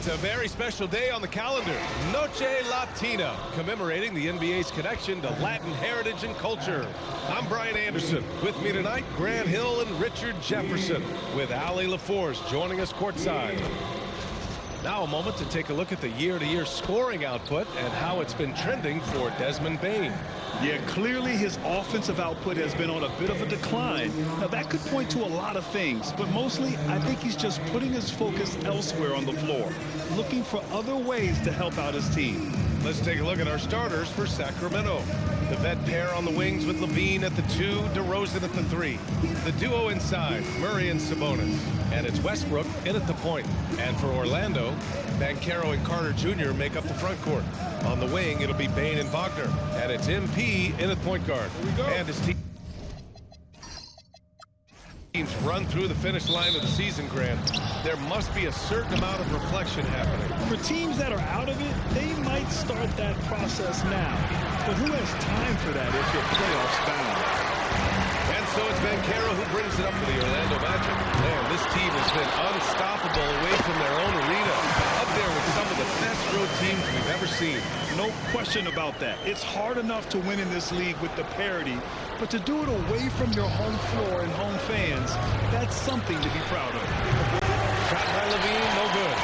It's a very special day on the calendar, Noche Latina, commemorating the NBA's connection to Latin heritage and culture. I'm Brian Anderson. With me tonight, Grant Hill and Richard Jefferson, with Allie LaForce joining us courtside. Now a moment to take a look at the year-to-year scoring output and how it's been trending for Desmond Bane. Yeah, clearly his offensive output has been on a bit of a decline. Now, that could point to a lot of things, but mostly I think he's just putting his focus elsewhere on the floor, looking for other ways to help out his team. Let's take a look at our starters for Sacramento. The vet pair on the wings with Levine at the 2, DeRozan at the 3. The duo inside, Murray and Sabonis. And it's Westbrook in at the point. And for Orlando, Banchero and Carter Jr. make up the front court. On the wing, it'll be Bane and Wagner. And it's MP in at point guard. And his teams run through the finish line of the season, Grant. There must be a certain amount of reflection happening. For teams that are out of it, they might start that process now. But who has time for that if you're playoffs bound? And so it's Banchero who brings it up for the Orlando Magic. Man, this team has been unstoppable away from their own arena. Up there with some of the best road teams we've ever seen. No question about that. It's hard enough to win in this league with the parity, but to do it away from your home floor and home fans, that's something to be proud of. Shot by Levine, no good.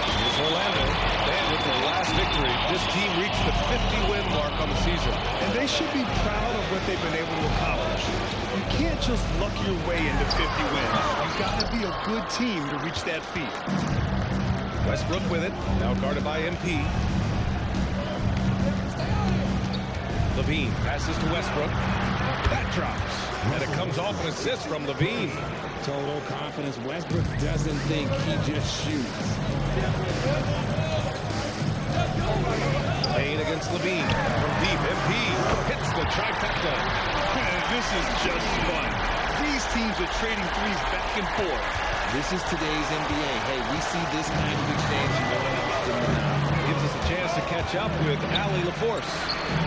Here's Orlando. And with their last victory, this team reached the 50-win mark on the season. And they should be proud of what they've been able to accomplish. You can't just luck your way into 50 wins. You've got to be a good team to reach that feat. Westbrook with it, now guarded by MP. Levine passes to Westbrook. That drops, and it comes off an assist from Levine. Total confidence. Westbrook doesn't think, he just shoots. Bane against Levine. From deep, MP hits the trifecta. Man, this is just fun. These teams are trading threes back and forth. This is today's NBA. Hey, we see this kind of exchange more often than not. Gives us a chance to catch up with Allie LaForce.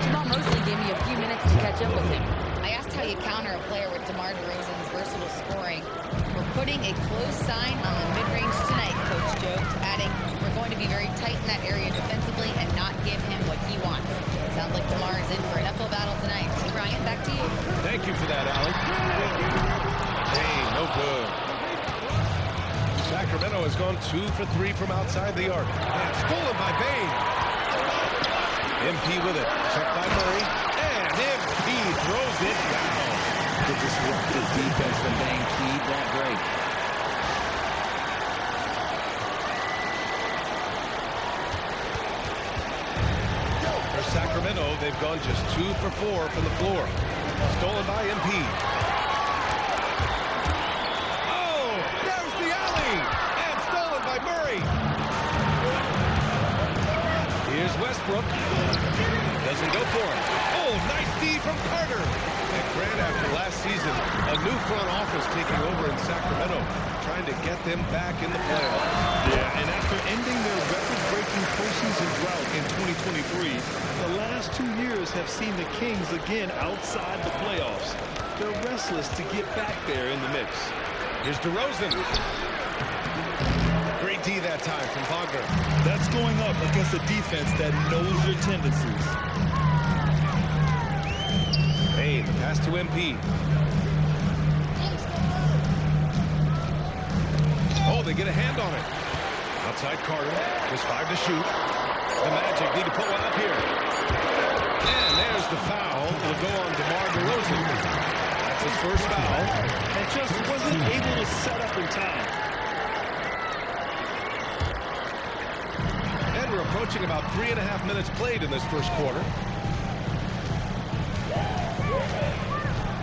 Jamal Mosley gave me a few minutes to catch up with him. I asked how you counter a player with DeMar DeRozan's versatile scoring. We're putting a close sign on the mid-range tonight, Coach joked, adding, we're going to be very tight in that area defensively and not give him what he wants. Sounds like DeMar is in for an uphill battle tonight. Brian, back to you. Thank you for that, Allie. Hey, no good. Sacramento has gone 2 for 3 from outside the arc. And stolen by Bane. MP with it. Checked by Murray. And MP throws it down. The disruptive defense from Bane keyed that break. For Sacramento, they've gone just 2 for 4 from the floor. Stolen by MP. Oh, there's the alley. And stolen by Murray. Here's Westbrook. Doesn't go for it. Oh, nice D from Carter. And Grant, after last season, a new front office taking over in Sacramento, trying to get them back in the playoffs. Yeah, and after ending their record-breaking postseason drought in 2023, the last 2 years have seen the Kings again outside the playoffs. They're restless to get back there in the mix. Here's DeRozan. Great D that time from Wagner. That's going up against a defense that knows your tendencies. Bane, the pass to MP. Oh, they get a hand on it. Outside Carter, just 5 to shoot. The Magic need to put one up here. And there's the foul. Will go on DeMar DeRozan. That's his first foul. And just wasn't able to set up in time. And we're approaching about 3.5 minutes played in this first quarter.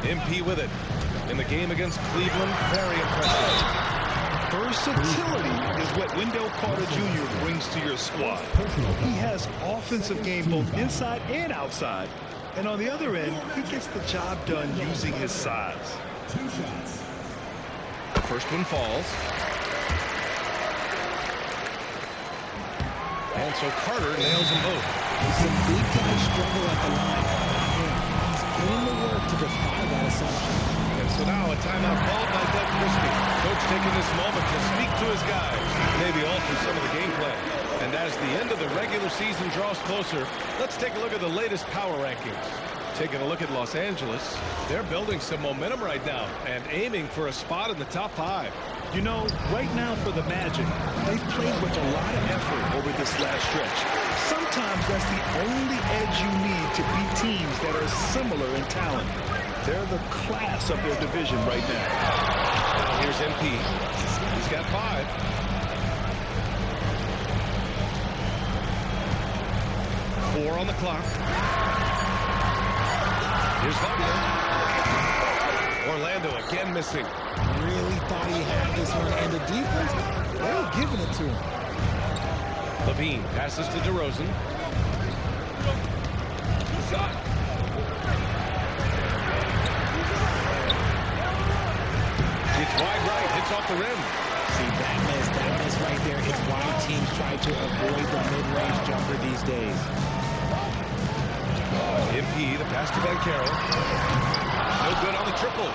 MP with it. In the game against Cleveland, very impressive. Versatility is what Wendell Carter Jr. brings to your squad. He has offensive game both inside and outside. And on the other end, he gets the job done using his size. The first one falls. And so Carter nails them both. Some big guys struggle at the line. He's putting the work to defy that assumption. And so now a timeout called by Doug Christie. Coach taking this moment to speak to his guys, maybe alter some of the game plan. And as the end of the regular season draws closer, let's take a look at the latest power rankings. Taking a look at Los Angeles, they're building some momentum right now and aiming for a spot in the top 5. You know, right now for the Magic, they've played with a lot of effort over this last stretch. Sometimes that's the only edge you need to beat teams that are similar in talent. They're the class of their division right now. Now here's MP. He's got 5. Four on the clock. Here's Wagner. Orlando again missing. Really thought he had this one, and the defense, they were giving it to him. Levine passes to DeRozan. It's wide right, hits off the rim. See, that miss right there. It's why teams try to avoid the mid-range jumper these days. MP, the pass to Bankero. No good on the triple.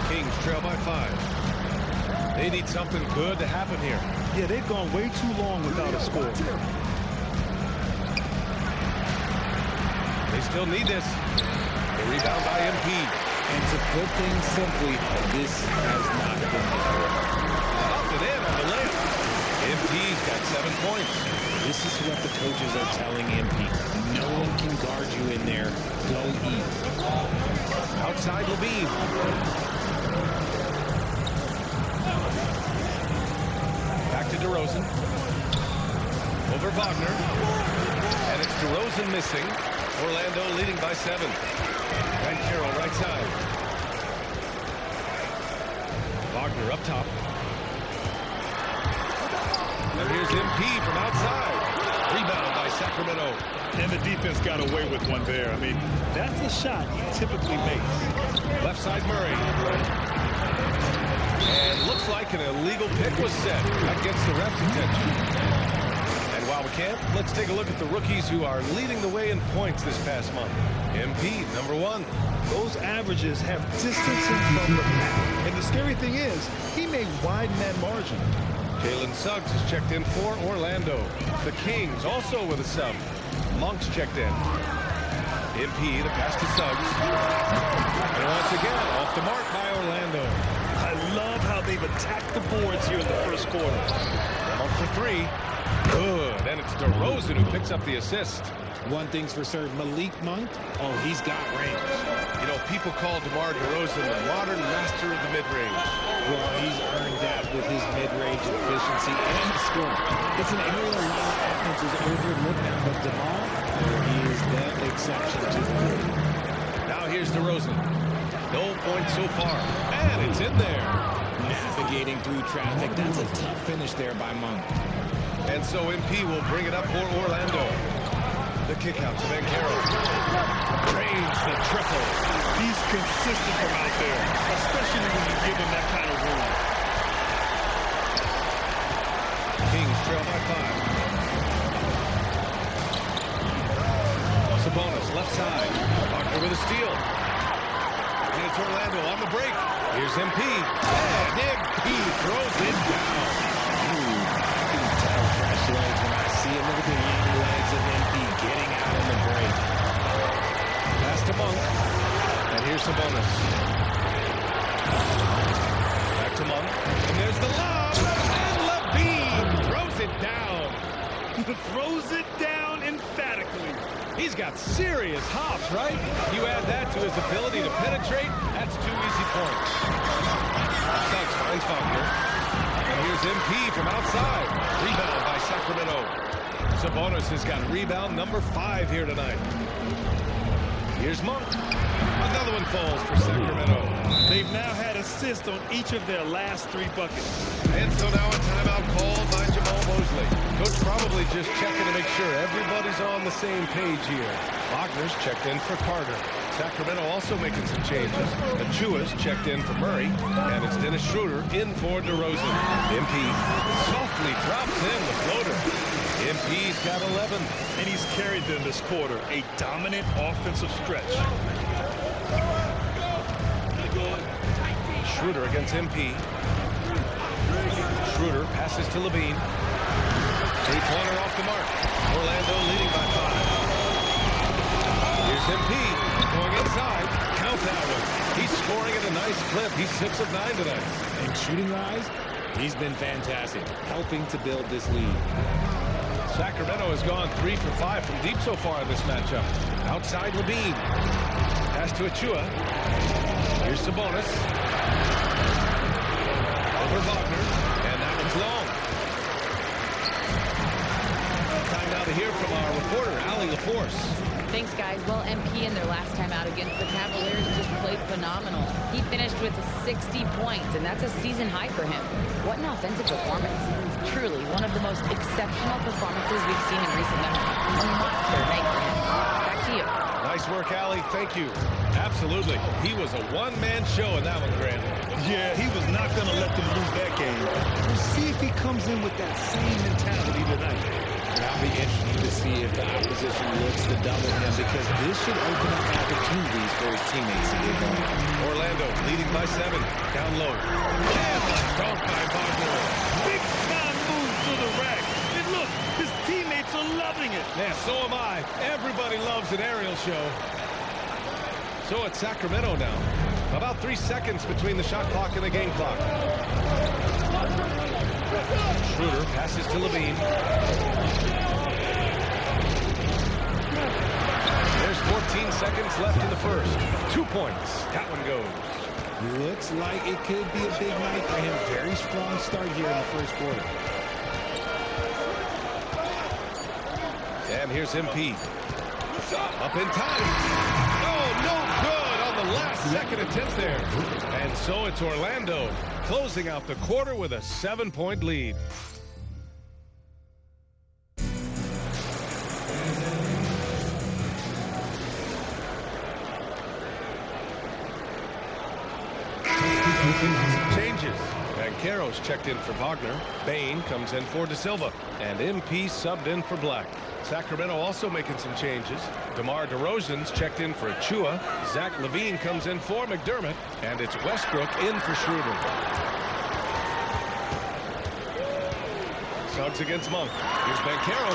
Kings trail by 5. They need something good to happen here. Yeah, they've gone way too long without a score. They still need this. The rebound by MP. And to put things simply, this has not been his work. Up and in on the layup. MP's got 7 points. This is what the coaches are telling MP. No one can guard you in there. Go eat. Outside Levine. Back to DeRozan. Over Wagner. And it's DeRozan missing. Orlando leading by 7. Bankero right side. Wagner up top. And here's MP from outside. Rebound by Sacramento. And the defense got away with one there. I mean, that's a shot he typically makes. Left side Murray. And looks like an illegal pick was set. That gets the ref's attention. And while we can't, let's take a look at the rookies who are leading the way in points this past month. MP, number 1. Those averages have distance him from the pack. And the scary thing is, he may widen that margin. Jalen Suggs is checked in for Orlando. The Kings also with a sub. Monk's checked in. MP, the pass to Suggs. And once again, off the mark by Orlando. I love how they've attacked the boards here in the first quarter. Monk for 3. Good. And it's DeRozan who picks up the assist. One thing's for certain, Malik Monk, oh, he's got range. You know, people call DeMar DeRozan the modern master of the mid-range. Well, he's earned that with his mid-range efficiency and scoring. It's an area a lot of offenses overlook now, but DeMar, he is the exception to the rule. Now here's DeRozan. No points so far. And it's in there. Navigating through traffic. That's a tough finish there by Monk. And so MP will bring it up for Orlando. The kick out to Bankero. Drains the triple. He's consistent from out there, especially when you give him that kind of room. Kings trail by 5. Sabonis left side. Wagner with a steal. And it's Orlando on the break. Here's MP. And MP throws it down. I can tell fresh legs when I see it. Look at the young legs of MP getting out on the break. Pass to Monk. And here's Sabonis. Back to Monk. And there's the lob. And Levine throws it down. Throws it down emphatically. He's got serious hops, right? You add that to his ability to penetrate, that's 2 easy points. Suggs finds Wagner. And here's MP from outside. Rebound by Sacramento. Sabonis has got rebound number 5 here tonight. Here's Monk. Another one falls for Sacramento. They've now had assists on each of their last 3 buckets. And so now a timeout called by Jamal Mosley. Coach probably just checking to make sure everybody's on the same page here. Wagner's checked in for Carter. Sacramento also making some changes. Achua's checked in for Murray. And it's Dennis Schroeder in for DeRozan. MP softly drops in the floater. MP's got 11. And he's carried them this quarter. A dominant offensive stretch. Schroeder against MP. Schroeder passes to Levine. Three-pointer off the mark. Orlando leading by 5. Here's MP going inside. Count that one. He's scoring at a nice clip. He's 6 of 9 tonight. And shooting-wise, he's been fantastic, helping to build this lead. Sacramento has gone 3 for 5 from deep so far in this matchup. Outside Levine. Pass to Achua. Here's Sabonis. Over Wagner. And that one's long. Time now to hear from our reporter, Allie LaForce. Thanks, guys. Well, MP in their last time out against the Cavaliers just played phenomenal. He finished with 60 points, and that's a season high for him. What an offensive performance. Truly one of the most exceptional performances we've seen in recent memory. A monster night for him. Back to you. Nice work, Allie. Thank you. Absolutely. He was a one-man show in that one, Grant. Yeah, he was not going to let them lose that game. We'll see if he comes in with that same mentality tonight. That'll be interesting to see if the opposition looks to double him, because this should open up opportunities for his teammates to get going. Orlando leading by 7. Down low. And dunk by Wagner. Big time move to the rack. And look, his teammates are loving it. Yeah, so am I. Everybody loves an aerial show. So it's Sacramento now. About 3 seconds between the shot clock and the game clock. Schroeder passes to Levine. There's 14 seconds left in the first. 2 points. That one goes. Looks like it could be a big night for him. Very strong start here in the first quarter. And here's MP. Up in time. Oh, no good on the last second attempt there. And so it's Orlando closing out the quarter with a 7-point lead. Changes. Banchero's checked in for Wagner. Bain comes in for De Silva. And MP subbed in for Black. Sacramento also making some changes. DeMar DeRozan's checked in for Achua. Zach LaVine comes in for McDermott. And it's Westbrook in for Schroeder. Suggs against Monk. Here's Banchero.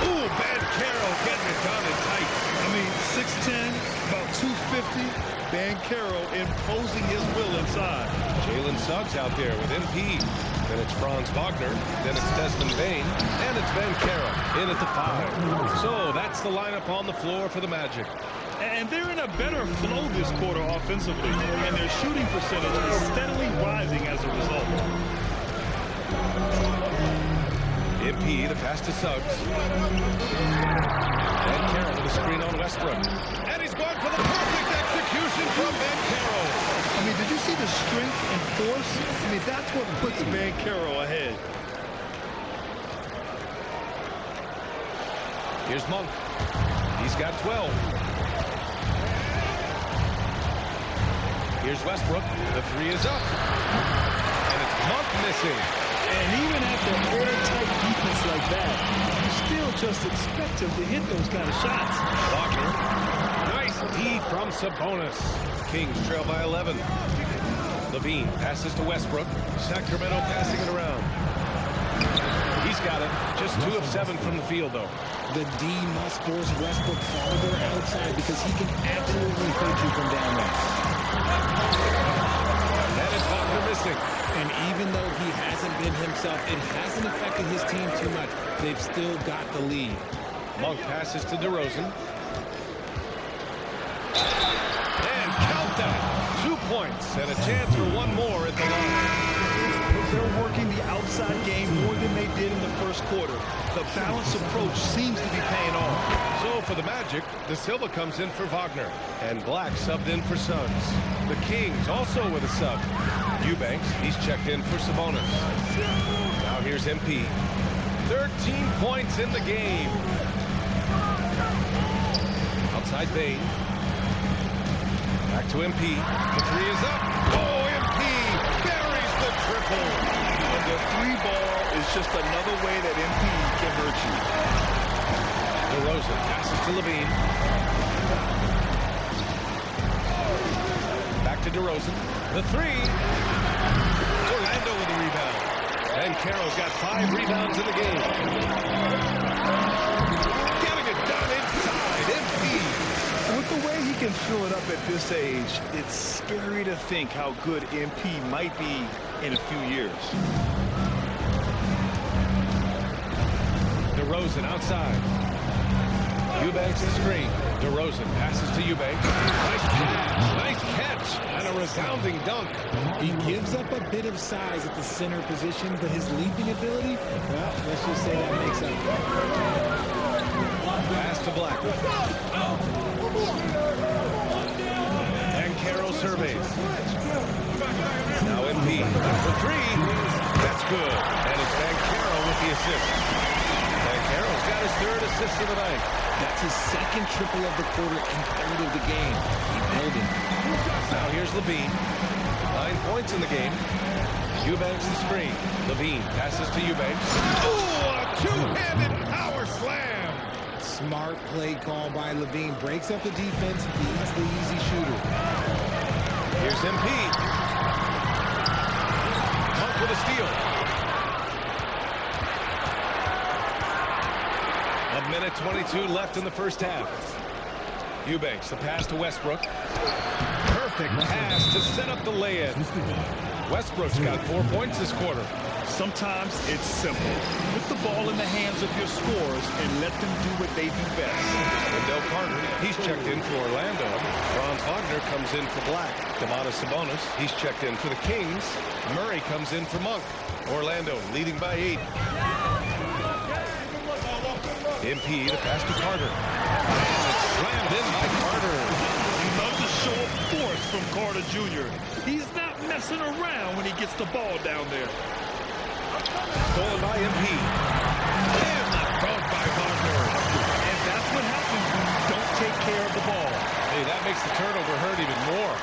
Ooh, Banchero getting it done and tight. I mean, 6'10", about 250. Banchero imposing his will inside. Jalen Suggs out there with MP. Then it's Franz Wagner. Then it's Desmond Bain. And it's Banchero in at the 5. So that's the lineup on the floor for the Magic. And they're in a better flow this quarter offensively. And their shooting percentage is steadily rising as a result. MP, the pass to Suggs. Banchero with a screen on Westbrook. And he's going for the perfect execution from Banchero. I mean, did you see the strength and force? I mean, that's what puts Banchero ahead. Here's Monk. He's got 12. Here's Westbrook. The 3 is up. And it's Monk missing. And even after airtight defense like that, you still just expect him to hit those kind of shots. Wagner. Nice D from Sabonis. Kings trail by 11. Levine passes to Westbrook. Sacramento passing it around. He's got it. Just 2 of 7 from the field, though. The D must force Westbrook farther outside, because he can absolutely hurt you from down there. That is Wagner missing. And even though he hasn't been himself, it hasn't affected his team too much. They've still got the lead. Monk passes to DeRozan. And count that. 2 points and a chance for one more at the line. They're working the outside game more than they did in the first quarter. The balanced approach seems to be paying off. So for the Magic, De Silva comes in for Wagner. And Black subbed in for Suggs. The Kings also with a sub. Eubanks, he's checked in for Sabonis. Now here's MP. 13 points in the game. Outside Bain. Back to MP. The 3 is up. Oh, MP buries the triple. And the 3 ball is just another way that MP can hurt you. DeRozan passes to Levine. Back to DeRozan. The 3. Orlando with a rebound. And Carroll's got 5 rebounds in the game. Getting it done inside. MP. With the way he can fill it up at this age, it's scary to think how good MP might be in a few years. DeRozan outside. Eubanks the screen. DeRozan passes to Eubanks. Nice pass, nice catch, and a resounding dunk. He gives up a bit of size at the center position, but his leaping ability, well, let's just say that makes up for it. Pass to Black. And Carroll surveys. Now MP for 3. That's good. And it's Van Carroll with the assist. Van Carroll's got his 3rd assist of the night. That's his 2nd triple of the quarter and 3rd of the game. Keep building. Now here's Levine. 9 points in the game. Eubanks the screen. Levine passes to Eubanks. Ooh, a 2-handed power slam. Smart play call by Levine. Breaks up the defense, feeds the easy shooter. Here's MP. Monk with a steal. A minute 22 left in the first half. Eubanks, the pass to Westbrook. Perfect pass to set up the lay-in. Westbrook's got 4 points this quarter. Sometimes it's simple. Put the ball in the hands of your scorers and let them do what they do best. Wendell Carter, he's checked in for Orlando. Franz Wagner comes in for Black. Domantas Sabonis, he's checked in for the Kings. Murray comes in for Monk. Orlando leading by 8. MP, the pass to Carter. And it's slammed in by Carter. You love the show of force from Carter Jr. He's not messing around when he gets the ball down there. Stolen by MP. And knocked out by Wagner. And that's what happens when you don't take care of the ball. Hey, that makes the turnover hurt even more.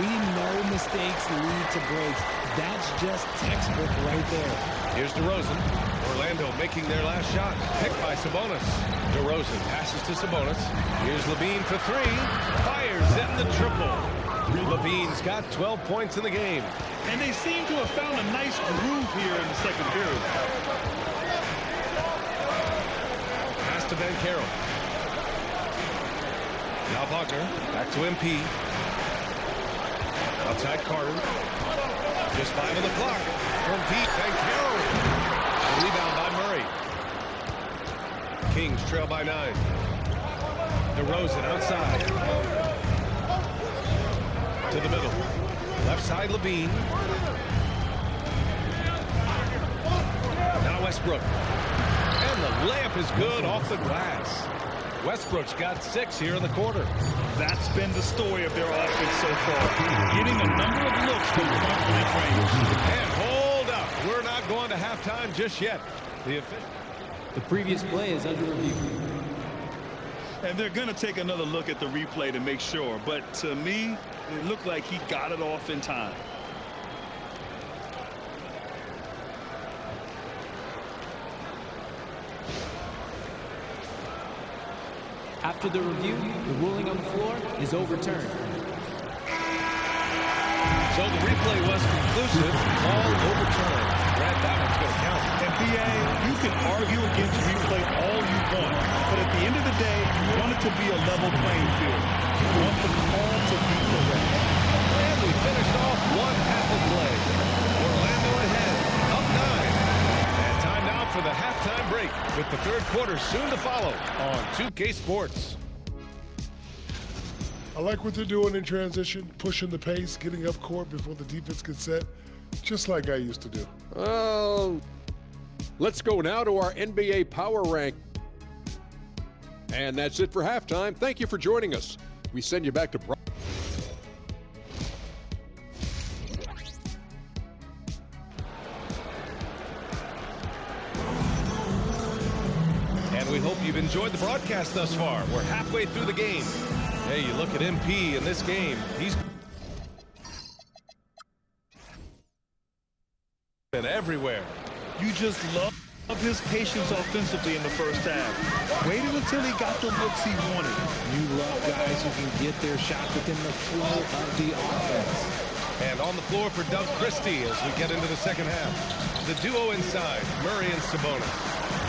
We know mistakes lead to breaks. That's just textbook right there. Here's DeRozan. Orlando making their last shot. Picked by Sabonis. DeRozan passes to Sabonis. Here's Levine for 3. Fires in the triple. Levine's got 12 points in the game. And they seem to have found a nice groove here in the second period. Pass to Van Carroll. Now Wagner. Back to MP. Outside Carter. Just 5 on the clock. From deep, Van Carroll. A rebound by Murray. Kings trail by 9. DeRozan outside. To the middle. Left side, Levine. Now Westbrook. And the layup is good off the glass. Westbrook's got 6 here in the quarter. That's been the story of their offense so far. Getting a number of looks from point-blank range. And hold up. We're not going to halftime just yet. The previous play is under review. And they're going to take another look at the replay to make sure. But to me, it looked like he got it off in time. After the review, the ruling on the floor is overturned. So the replay was conclusive. All overturned. Brad, that one's going to count. And PA, you can argue against replay all you want. But at the end of the day, you want it to be a level playing field. You want the call to be correct. And we finished off one half of play. Orlando ahead, up 9. And time now for the halftime break, with the third quarter soon to follow on 2K Sports. I like what they're doing in transition, pushing the pace, getting up court before the defense gets set, just like I used to do. Let's go now to our NBA Power Rank. And that's it for halftime. Thank you for joining us. We send you back to Brian. And we hope you've enjoyed the broadcast thus far. We're halfway through the game. Hey, you look at MP in this game. He's been everywhere. You just love his patience offensively in the first half. Waited until he got the looks he wanted. You love guys who can get their shot within the flow of the offense. And on the floor for Doug Christie as we get into the second half. The duo inside, Murray and Sabonis.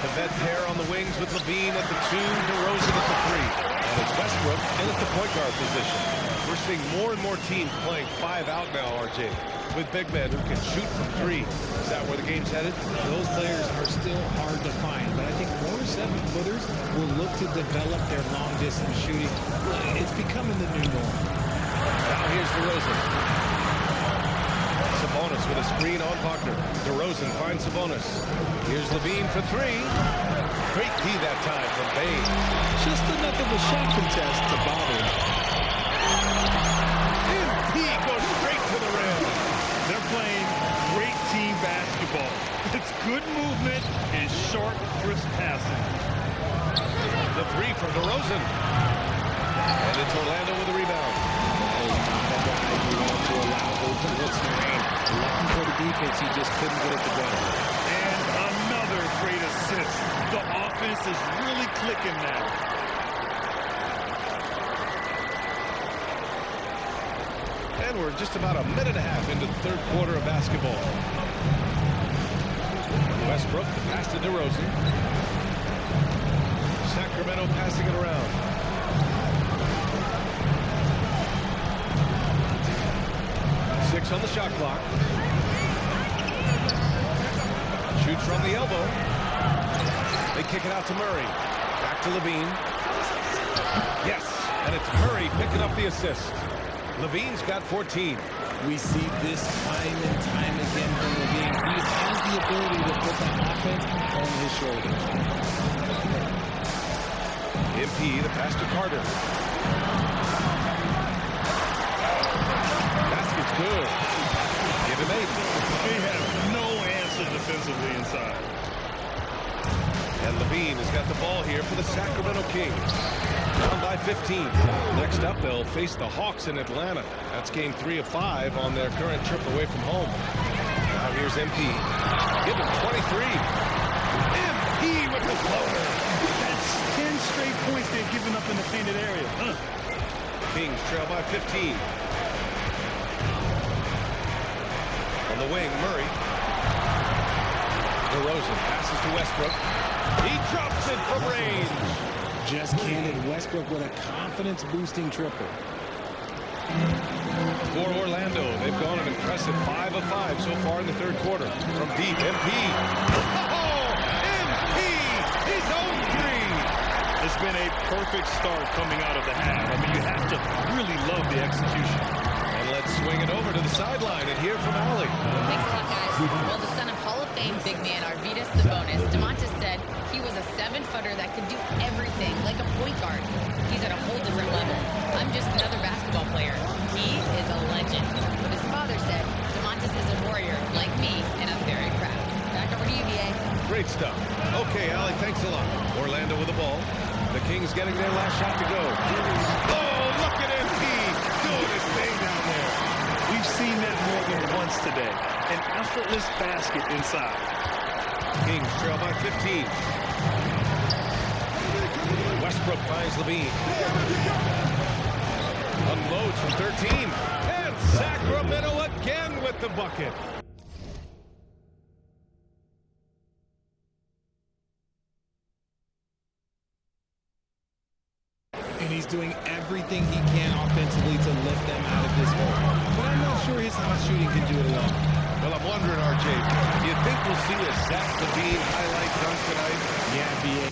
The vet pair on the wings with Levine at the 2, DeRozan at the 3. And it's Westbrook in at the point guard position. We're seeing more and more teams playing 5 out now, RJ, with big men who can shoot from 3. Is that where the game's headed? Those players are still hard to find, but I think more 7-footers will look to develop their long-distance shooting. It's becoming the new norm. Now here's DeRozan. Sabonis with a screen on Wagner. DeRozan finds Sabonis. Here's Levine for 3. Great D that time from Bane. Just enough of a shot contest to bother him. MP goes straight to the rim. They're playing great team basketball. It's good movement and sharp, crisp passing. The 3 from DeRozan. And it's Orlando with a rebound. That is not a guy you want to allow open looks for rain. Looking for the defense, he just couldn't get it together. And another great assist. The offense is really clicking now. And we're just about a minute and a half into the third quarter of basketball. Westbrook, the pass to DeRozan. Sacramento passing it around. 6 on the shot clock. Shoots from the elbow. They kick it out to Murray. Back to Levine. Yes, and it's Murray picking up the assist. Levine's got 14. We see this time and time again from Levine. He has the ability to put that offense on his shoulders. MP, the pass to Carter. Basket's good. Give him 8. They have no answer defensively inside. And Levine has got the ball here for the Sacramento Kings. Down by 15. Next up, they'll face the Hawks in Atlanta. That's game 3 of 5 on their current trip away from home. Now here's MP. Give him 23. MP with the floater. That's 10 straight points they've given up in the painted area. Kings trail by 15. On the wing, Murray. DeRozan passes to Westbrook. He drops it from range. Just handed Westbrook with a confidence-boosting triple. For Orlando, they've gone an impressive 5 of 5 so far in the third quarter. From deep, MP. Oh, MP! His own 3! It's been a perfect start coming out of the half. I mean, you have to really love the execution. And let's swing it over to the sideline and hear from Allie. Thanks a lot, guys. Well, the son of Hall of Fame big man Arvydas Sabonis, DeMontis said he was a 7-footer that could do everything like a point guard. He's at a whole different level. I'm just another basketball player. He is a legend. But his father said DeMontis is a warrior like me, and I'm very proud. Back over to you, BA. Great stuff. Okay, Allie, thanks a lot. Orlando with the ball. The Kings getting their last shot to go. Oh, look at MP doing his thing down there. We've seen that more than once today. An effortless basket inside. Kings trail by 15. Westbrook finds Levine. Unloads from 13. And Sacramento again with the bucket. And he's doing everything he can offensively to lift them out of this hole. But I'm not sure his hot shooting can do it alone. Well, I'm wondering, RJ, do you think we'll see a Zach Levine highlight dunk tonight? Yeah, BA.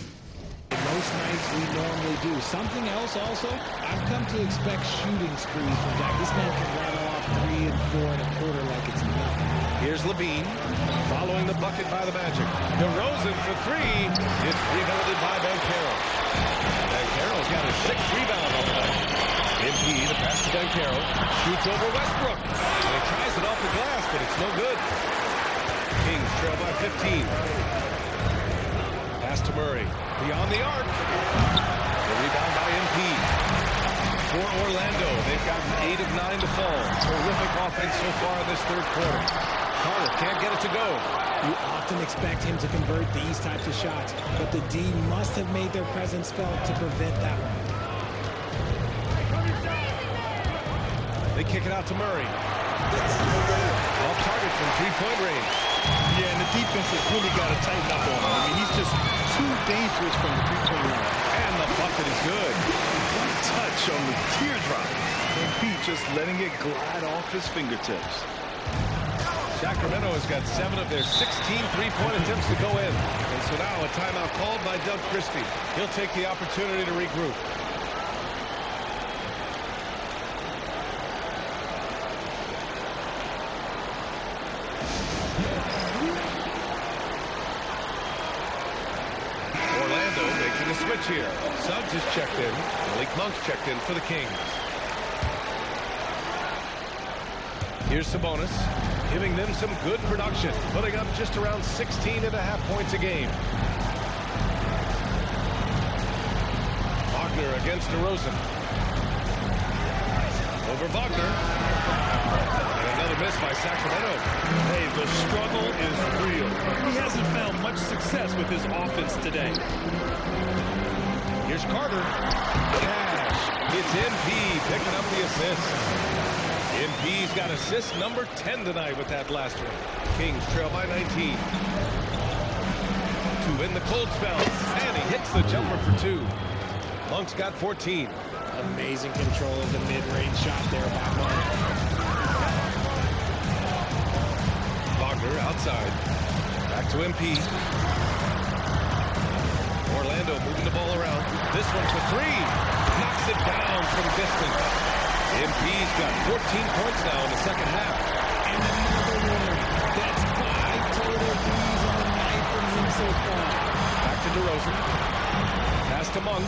Most nights we normally do. Something else also, I've come to expect shooting sprees from Zach. This man can rattle off 3 and 4 and a quarter like it's nothing. Here's Levine, following the bucket by the Magic. DeRozan for 3. It's rebounded by Banchero. Banchero's got his 6th rebound on the night. MP, the pass to Banchero, shoots over Westbrook. And he tries it off the glass, but it's no good. Kings trail by 15. Pass to Murray, beyond the arc. The rebound by MP. For Orlando, they've gotten 8 of 9 to fall. Terrific offense so far in this third quarter. Carter can't get it to go. You often expect him to convert these types of shots, but the D must have made their presence felt to prevent that one. They kick it out to Murray. Off target from three-point range. Yeah, and the defense has really got to tighten up on him. I mean, he's just too dangerous from the three-point line. And the bucket is good. One touch on the teardrop. And Pete just letting it glide off his fingertips. Sacramento has got 7 of their 16 three-point attempts to go in. And so now a timeout called by Doug Christie. He'll take the opportunity to regroup. Orlando making a switch here. Suggs is checked in. Malik Monk's checked in for the Kings. Here's Sabonis, giving them some good production, putting up just around 16.5 points a game. Wagner against DeRozan. Over Wagner. And another miss by Sacramento. Hey, the struggle is real. He hasn't found much success with his offense today. Here's Carter. Cash. It's MP picking up the assist. MP's got assist number 10 tonight with that last one. Kings trail by 19. To win the cold spell. And he hits the jumper for 2. Monk's got 14. Amazing control of the mid-range shot there by Monk. Wagner outside. Back to MP. Orlando moving the ball around. This one for 3. Knocks it down from distance. MP's got 14 points now in the second half. And another one. That's 5 total threes on the night from him so far. Back to DeRozan. Pass to Monk.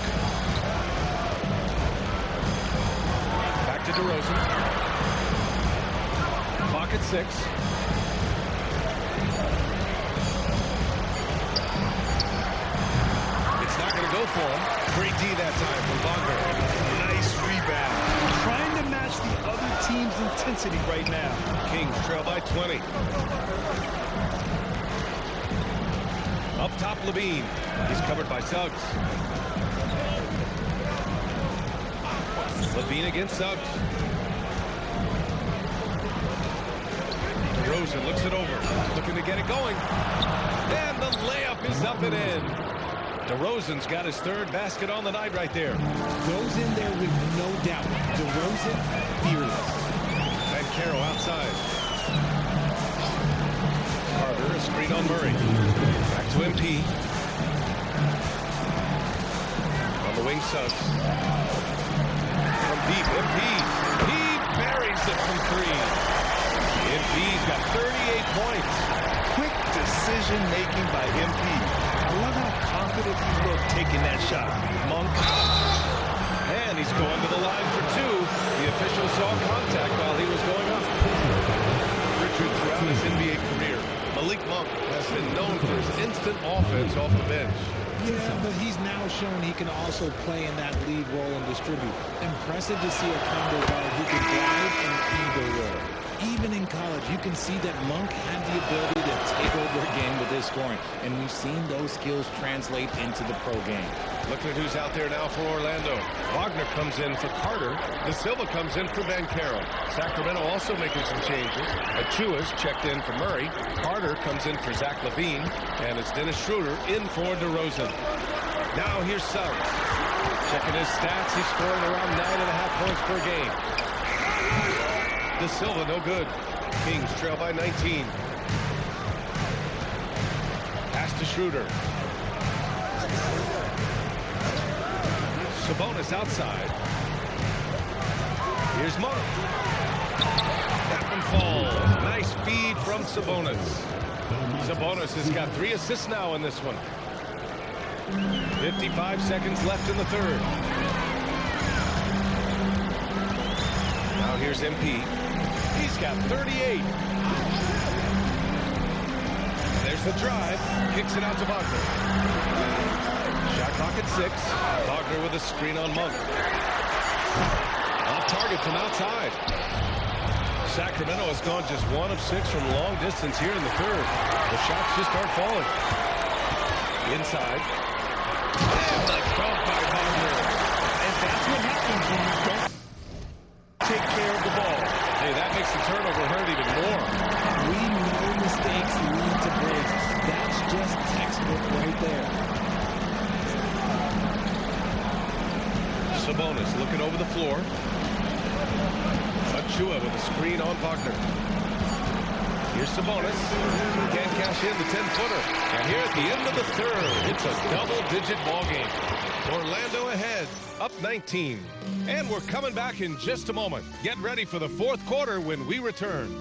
Back to DeRozan. Clock at 6. It's not going to go for him. Great D that time from Wagner. Nice rebound. Trying to match the other team's intensity right now. Kings trail by 20. Up top, Levine. He's covered by Suggs. Levine against Suggs. DeRozan looks it over. Looking to get it going. And the layup is up and in. DeRozan's got his 3rd basket on the night right there. Goes in there with no doubt. DeRozan, fearless. Caro outside. Carter, a screen on Murray. Back to MP. On the wing, Suggs. From deep, MP. He buries it from 3. MP's got 38 points. Quick decision-making by MP. I love how confident he looked taking that shot. Monk. And he's going to the line for 2. The official saw contact while he was going up. Richard, throughout his NBA career, Malik Monk has been known for his instant offense off the bench. Yeah, but he's now shown he can also play in that lead role and distribute. Impressive to see a combo guard who can thrive in either role. Even in college, you can see that Monk had the ability to take over a game with his scoring, and we've seen those skills translate into the pro game. Looking at who's out there now for Orlando. Wagner comes in for Carter. De Silva comes in for Caro. Sacramento also making some changes. Achua's checked in for Murray. Carter comes in for Zach LaVine. And it's Dennis Schroeder in for DeRozan. Now here's Suggs. Checking his stats, he's scoring around 9.5 points per game. De Silva, no good. Kings trail by 19. Pass to Schroeder. Sabonis outside. Here's Monk. That one falls. Nice feed from Sabonis. Sabonis has got 3 assists now in this one. 55 seconds left in the 3rd. Now here's MP. He's got 38. There's the drive. Kicks it out to Wagner. Shot clock at 6. Wagner with a screen on Monk. Off target from outside. Sacramento has gone just 1 of 6 from long distance here in the 3rd. The shots just aren't falling. Inside. And the dunk by Wagner. And that's what happens when you don't take care of the ball. Hey, that makes the turnover hurt even more. We know mistakes lead to breaks. That's just textbook right there. Sabonis looking over the floor. Achua with a screen on Wagner. Here's Sabonis. Can't cash in the 10-footer. And here at the end of the third, it's a double-digit ball game. Orlando ahead, up 19. And we're coming back in just a moment. Get ready for the fourth quarter when we return.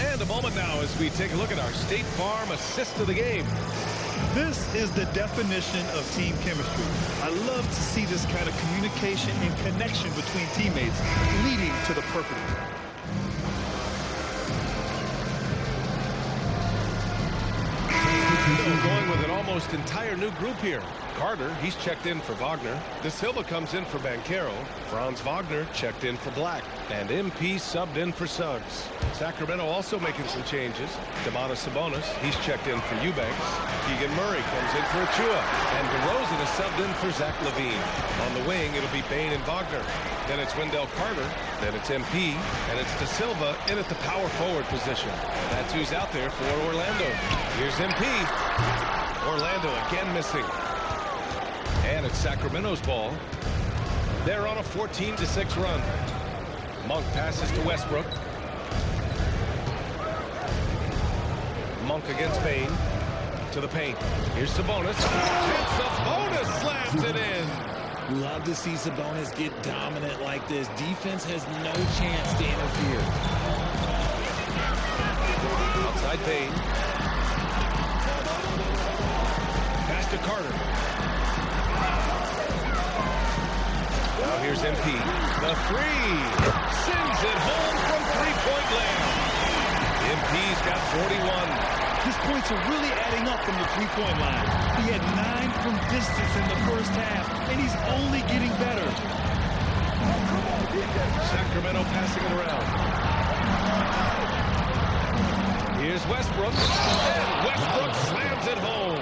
And a moment now as we take a look at our State Farm assist of the game. This is the definition of team chemistry. I love to see this kind of communication and connection between teammates leading to the perfect. Going with an almost entire new group here. Carter, he's checked in for Wagner. De Silva comes in for Banchero. Franz Wagner checked in for Black. And MP subbed in for Suggs. Sacramento also making some changes. Domantas Sabonis, he's checked in for Eubanks. Keegan Murray comes in for Achua. And DeRozan is subbed in for Zach LaVine. On the wing, it'll be Bane and Wagner. Then it's Wendell Carter. Then it's MP. And it's De Silva in at the power forward position. That's who's out there for Orlando. Here's MP. Orlando again missing. And it's Sacramento's ball. They're on a 14-6 run. Monk passes to Westbrook. Monk against Bane. To the paint. Here's Sabonis. And Sabonis slams it in. Love to see Sabonis get dominant like this. Defense has no chance to interfere. Outside Bane. Pass to Carter. Now here's MP. The three. Sends it home from three-point land. MP's got 41. His points are really adding up from the three-point line. He had 9 from distance in the first half, and he's only getting better. Sacramento passing it around. Here's Westbrook. And Westbrook slams it home.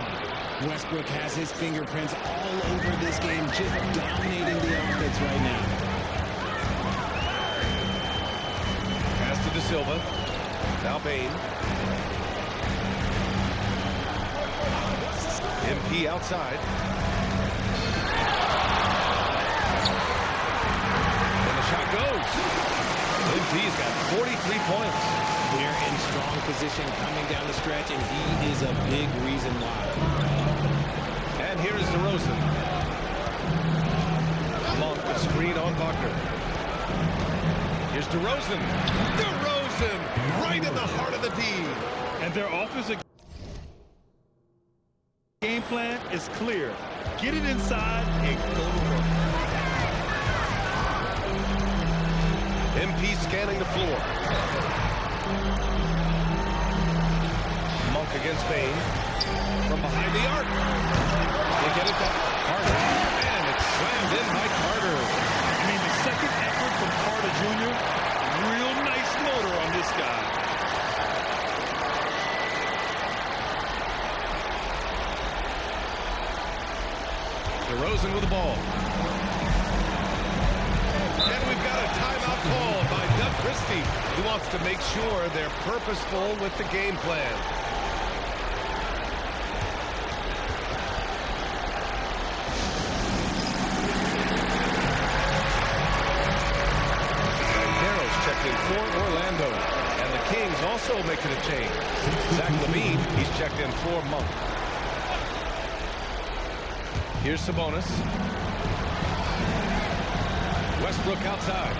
Westbrook has his fingerprints all over this game, just dominating the offense right now. Pass to De Silva. Now Bane. MP outside. And the shot goes. MP's got 43 points. They're in strong position coming down the stretch, and he is a big reason why. And here is DeRozan. Monk, a screen on Wagner. Here's DeRozan. DeRozan right in the heart of the D. And their offensive game plan is clear. Get it inside and go to work. MP scanning the floor. Monk against Bane. From behind the arc. They get it back. Carter. And it's slammed in by Carter. I mean, the second effort from Carter Jr., real nice motor on this guy. DeRozan with the ball. And we've got a timeout call by Doug Christie. He wants to make sure they're purposeful with the game plan. Banchero's checked in for Orlando. And the Kings also making a change. Zach LaVine, he's checked in for Monk. Here's Sabonis. Westbrook outside.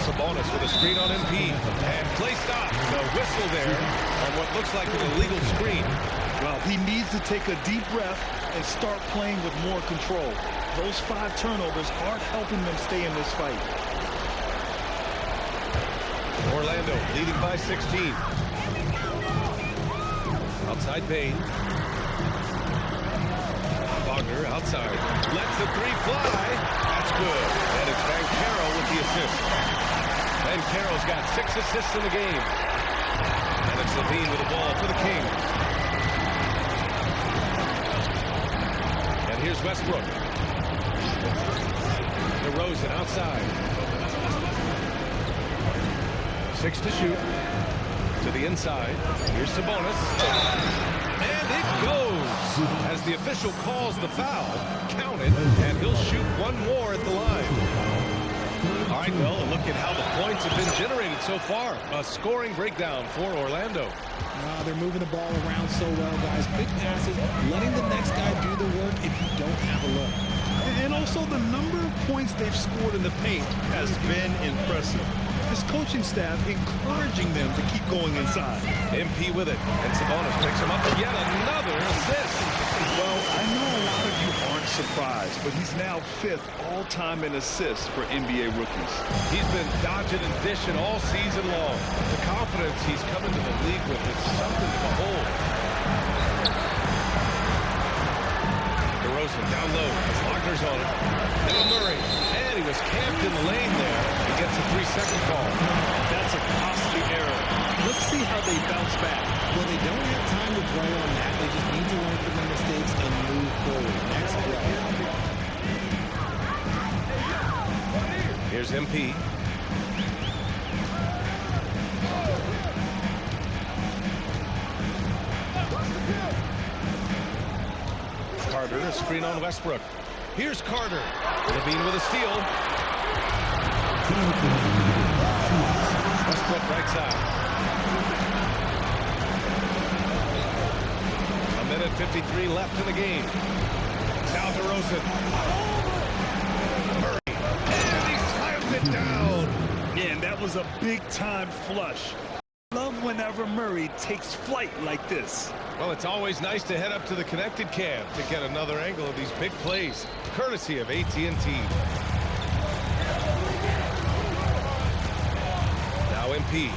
Sabonis with a screen on MP. And play stops. A whistle there on what looks like an illegal screen. Well, he needs to take a deep breath and start playing with more control. Those 5 turnovers aren't helping them stay in this fight. Orlando leading by 16. Outside Bane. Wagner outside. Lets the three fly. That's good. And it's Banchero with the assist. Banchero's got 6 assists in the game. And it's LaVine with the ball for the Kings. And here's Westbrook. DeRozan outside. 6 to shoot. To the inside. Here's Sabonis. And it goes. As the official calls the foul, count it, and he'll shoot one more at the line. All right, well, look at how the points have been generated so far. A scoring breakdown for Orlando. They're moving the ball around so well, guys. Quick passes, letting the next guy do the work if you don't have a look. And also the number of points they've scored in the paint has been impressive. This coaching staff encouraging them to keep going inside. MP with it, and Sabonis picks him up for yet another assist. Well, I know a lot of you aren't surprised, but he's now 5th all-time in assists for NBA rookies. He's been dodging and dishing all season long. The confidence he's come into the league with is something to behold. DeRozan down low. Wagner's on it. Now Murray. And he was camped in the lane there. He gets a 3-second call. That's a costly error. Let's see how they bounce back. Well, they don't have time to dwell on that. They just need to learn from their mistakes and move forward. Next play. Here's MP. Carter, a screen on Westbrook. Here's Carter. Levine with a steal. Westbrook right side. 1:53 left in the game. Now DeRozan. Murray. And he slams it down. Yeah, and that was a big-time flush. Love whenever Murray takes flight like this. Well, it's always nice to head up to the connected cam to get another angle of these big plays, courtesy of AT&T. Now MP.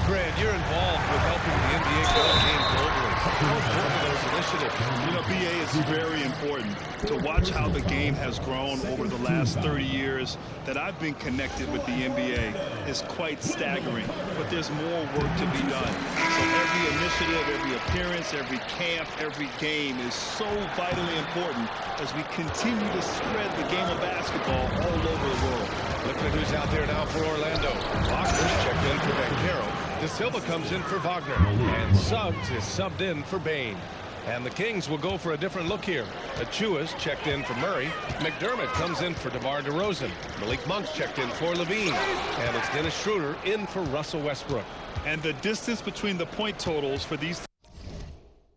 Grant, you're involved with helping the NBA grow the game globally. How important are those initiatives? You know, BA, is very important to watch how the game has grown over the last 30 years that I've been connected with the NBA is quite staggering, but there's more work to be done. So every initiative, every appearance, every camp, every game is so vitally important as we continue to spread the game of basketball all over the world. Looking at who's out there now for Orlando. Wagner's checked in for Banchero. De Silva comes in for Wagner. And Suggs is subbed in for Bain. And the Kings will go for a different look here. Achua's checked in for Murray. McDermott comes in for DeMar DeRozan. Malik Monk's checked in for Levine. And it's Dennis Schroeder in for Russell Westbrook. And the distance between the point totals for these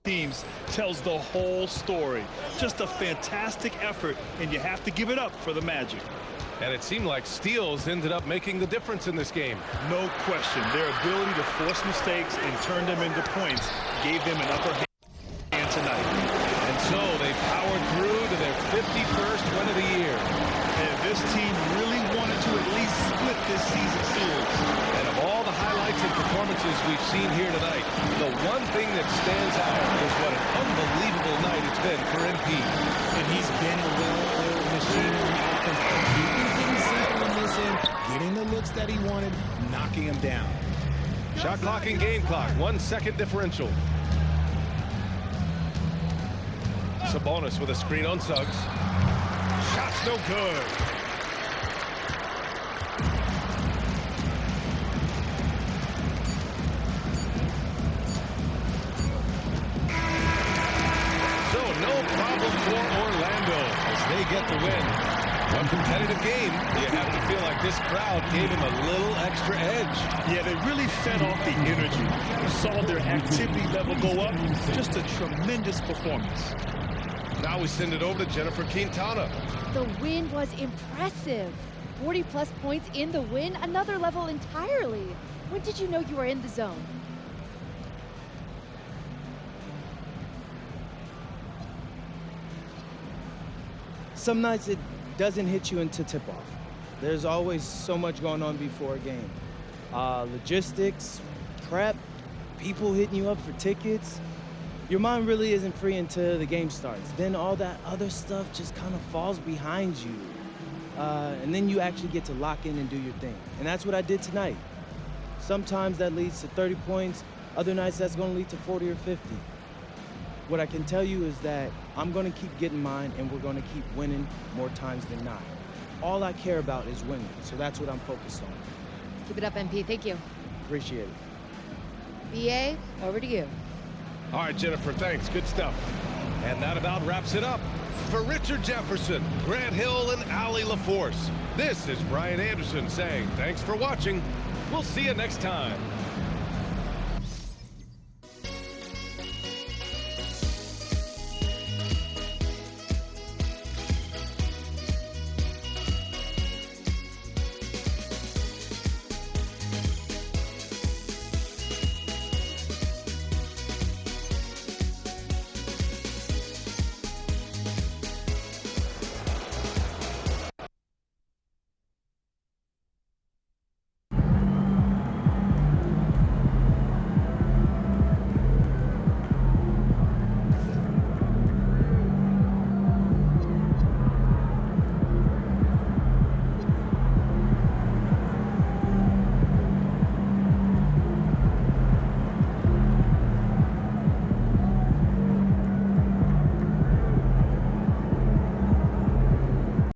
teams tells the whole story. Just a fantastic effort, and you have to give it up for the Magic. And it seemed like steals ended up making the difference in this game. No question. Their ability to force mistakes and turn them into points gave them an upper hand tonight. And so they powered through to their 51st win of the year. And this team really wanted to at least split this season series. And of all the highlights and performances we've seen here tonight, the one thing that stands out is what an unbelievable night it's been for MP. And he's been a well-oiled machine on the offense. Keeping things simple in this end, getting the looks that he wanted, knocking him down. Shot clock and game clock, 1 second differential. Sabonis with a screen on Suggs. Shot's no good. So no problem for Orlando as they get the win. A competitive game. You have to feel like this crowd gave him a little extra edge. Yeah, they really fed off the energy. You saw their activity level go up. Just a tremendous performance. Now we send it over to Jennifer Quintana. The win was impressive. 40-plus points in the win, another level entirely. When did you know you were in the zone? Some nights it doesn't hit you into tip-off. There's always so much going on before a game. Logistics, prep, people hitting you up for tickets. Your mind really isn't free until the game starts. Then all that other stuff just kind of falls behind you. And then you actually get to lock in and do your thing. And that's what I did tonight. Sometimes that leads to 30 points. Other nights that's going to lead to 40 or 50. What I can tell you is that I'm going to keep getting mine, and we're going to keep winning more times than not. All I care about is winning, so that's what I'm focused on. Keep it up, MP. Thank you. Appreciate it. BA, over to you. All right, Jennifer, thanks. Good stuff. And that about wraps it up. For Richard Jefferson, Grant Hill, and Allie LaForce, this is Brian Anderson saying thanks for watching. We'll see you next time.